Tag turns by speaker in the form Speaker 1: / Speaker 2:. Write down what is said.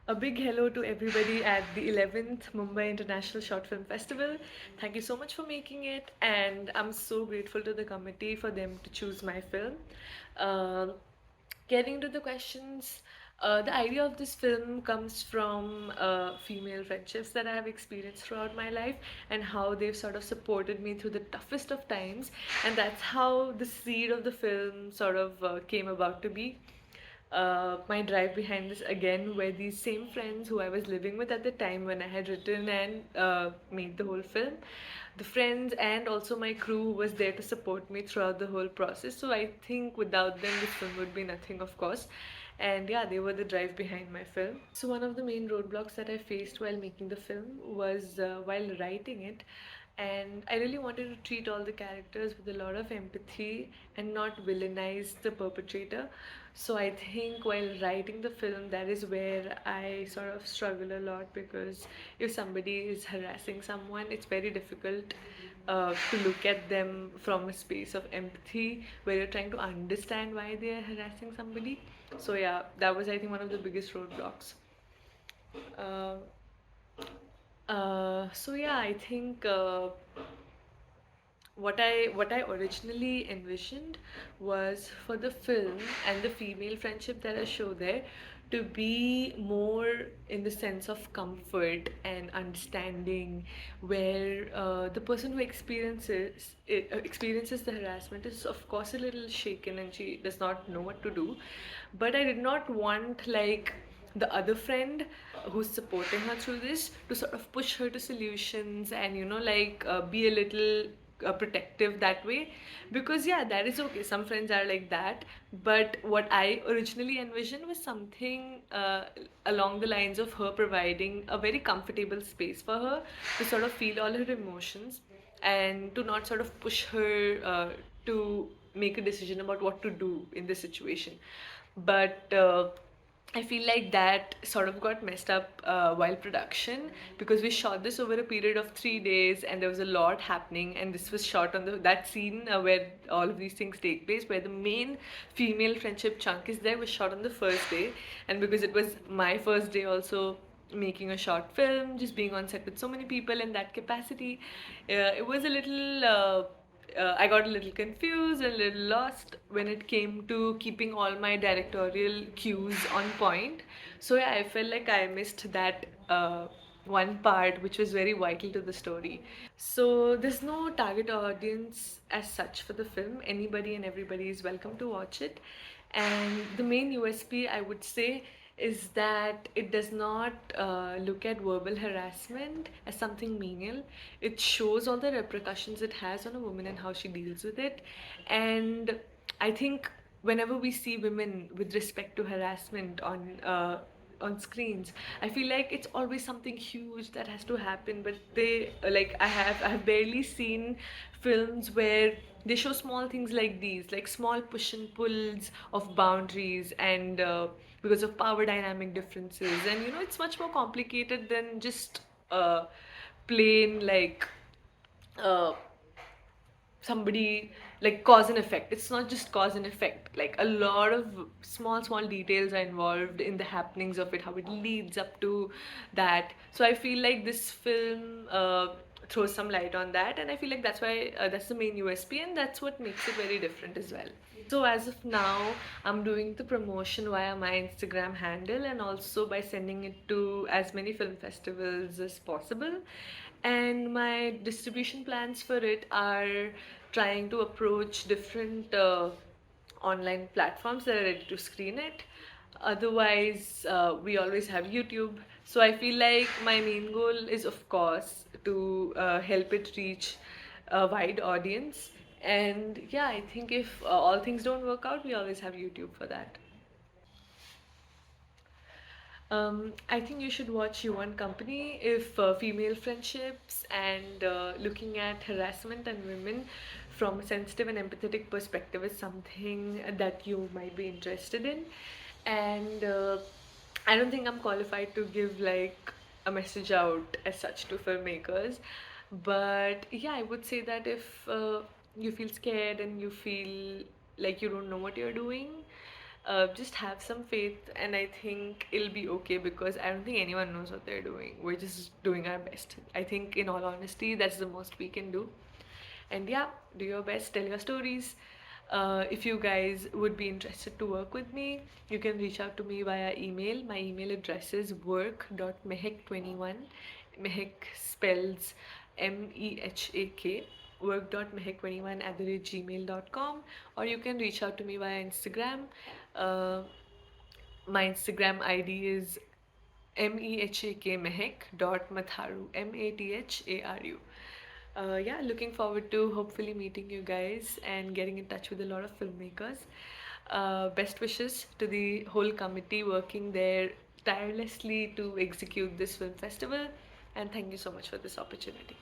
Speaker 1: A big hello to everybody at the 11th Mumbai International Short Film Festival. Thank you so much for making it, and I'm so grateful to the committee for them to choose my film. Uh, Getting to the questions, the idea of this film comes from female friendships that I have experienced throughout my life and how they've sort of supported me through the toughest of times, and that's how the seed of the film sort of came about to be. My drive behind this again were these same friends who I was living with at the time when I had written and made the whole film. The friends and also my crew was there to support me throughout the whole process. So I think without them, this film would be nothing, of course. And yeah, they were the drive behind my film. So one of the main roadblocks that I faced while making the film was while writing it, and I really wanted to treat all the characters with a lot of empathy and not villainize the perpetrator. So I think while writing the film, that is where I sort of struggle a lot, because if somebody is harassing someone, it's very difficult to look at them from a space of empathy where you're trying to understand why they are harassing somebody. So yeah, that was, I think, one of the biggest roadblocks. Uh, so yeah, I think what I originally envisioned was for the film and the female friendship that I show there to be more in the sense of comfort and understanding, where the person who experiences the harassment is of course a little shaken and she does not know what to do, but I did not want like the other friend who's supporting her through this to sort of push her to solutions and be a little protective that way, because yeah, that is okay, some friends are like that. But what I originally envisioned was something along the lines of her providing a very comfortable space for her to sort of feel all her emotions and to not sort of push her to make a decision about what to do in this situation. But I feel like that sort of got messed up while production, because we shot this over a period of 3 days and there was a lot happening, and this was shot on that scene where all of these things take place, where the main female friendship chunk is there, was shot on the first day. And because it was my first day also making a short film, just being on set with so many people in that capacity, it was a little I got a little confused, a little lost when it came to keeping all my directorial cues on point. So yeah, I felt like I missed that one part which was very vital to the story. So there's no target audience as such for the film. Anybody and everybody is welcome to watch it. And the main USP, I would say, is that it does not look at verbal harassment as something menial. It shows all the repercussions it has on a woman and how she deals with it. And I think whenever we see women with respect to harassment on screens, I feel like it's always something huge that has to happen. But they like I have barely seen films where they show small things like these, like small push and pulls of boundaries, and because of power dynamic differences. And it's much more complicated than just plain like uh, somebody, like cause and effect. It's not just cause and effect, like a lot of small details are involved in the happenings of it, how it leads up to that. So I feel like this film throws some light on that, and I feel like that's why that's the main USP, and that's what makes it very different as well. So as of now, I'm doing the promotion via my Instagram handle and also by sending it to as many film festivals as possible. And my distribution plans for it are trying to approach different online platforms that are ready to screen it. Otherwise, we always have YouTube. So I feel like my main goal is, of course, to help it reach a wide audience. And yeah, I think if all things don't work out, we always have YouTube for that. I think you should watch You Want Company if female friendships and looking at harassment and women from a sensitive and empathetic perspective is something that you might be interested in. And I don't think I'm qualified to give like a message out as such to filmmakers. But yeah, I would say that if you feel scared and you feel like you don't know what you're doing, just have some faith, and I think it'll be okay, because I don't think anyone knows what they're doing. We're just doing our best. I think, in all honesty, that's the most we can do. And yeah, do your best, tell your stories. If you guys would be interested to work with me, you can reach out to me via email. My email address is work.mehak21. Mehak spells MEHAK. work.mehak21@gmail.com, or you can reach out to me via Instagram. Uh, my Instagram ID is mehak.matharu, MATHARU. Yeah, looking forward to hopefully meeting you guys and getting in touch with a lot of filmmakers. Best wishes to the whole committee working there tirelessly to execute this film festival, and thank you so much for this opportunity.